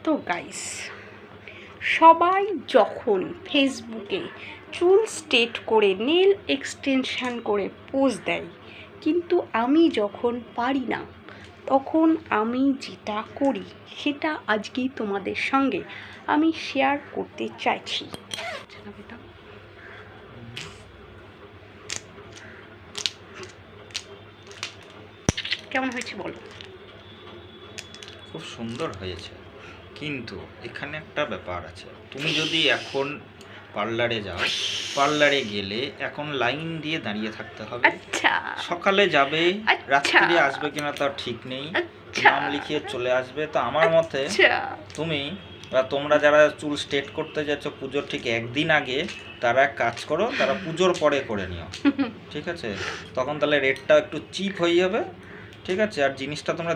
তো গাইস, সবাই যখন ফেসবুকে চুল স্ট্রেট করে নেল এক্সটেনশান করে পোজ দেয়, কিন্তু আমি যখন পারি না তখন আমি যেটা করি সেটা আজকেই তোমাদের সঙ্গে আমি শেয়ার করতে চাইছি। কেমন হয়েছে বলো? খুব সুন্দর হয়েছে, কিন্তু এখানে একটা ব্যাপার আছে। তুমি যদি এখন পার্লারে যাও, পার্লারে গেলে এখন লাইন দিয়ে দাঁড়িয়ে থাকতে হবে। আচ্ছা, সকালে যাবে, আচ্ছা, রাত্রিরে আসবে কিনা তার ঠিক নেই, আচ্ছা, নাম লিখিয়ে চলে আসবে। তো আমার মতে আচ্ছা, তুমি বা তোমরা যারা চুল স্ট্রেট করতে যাচ্ছ পুজোর ঠিক একদিন আগে, তারা এক কাজ করো, তারা পুজোর পরে করে নিও, ঠিক আছে? তখন তাহলে রেটটা একটু চিপ হয়ে যাবে, ঠিক আছে? আর জিনিসটা তোমরা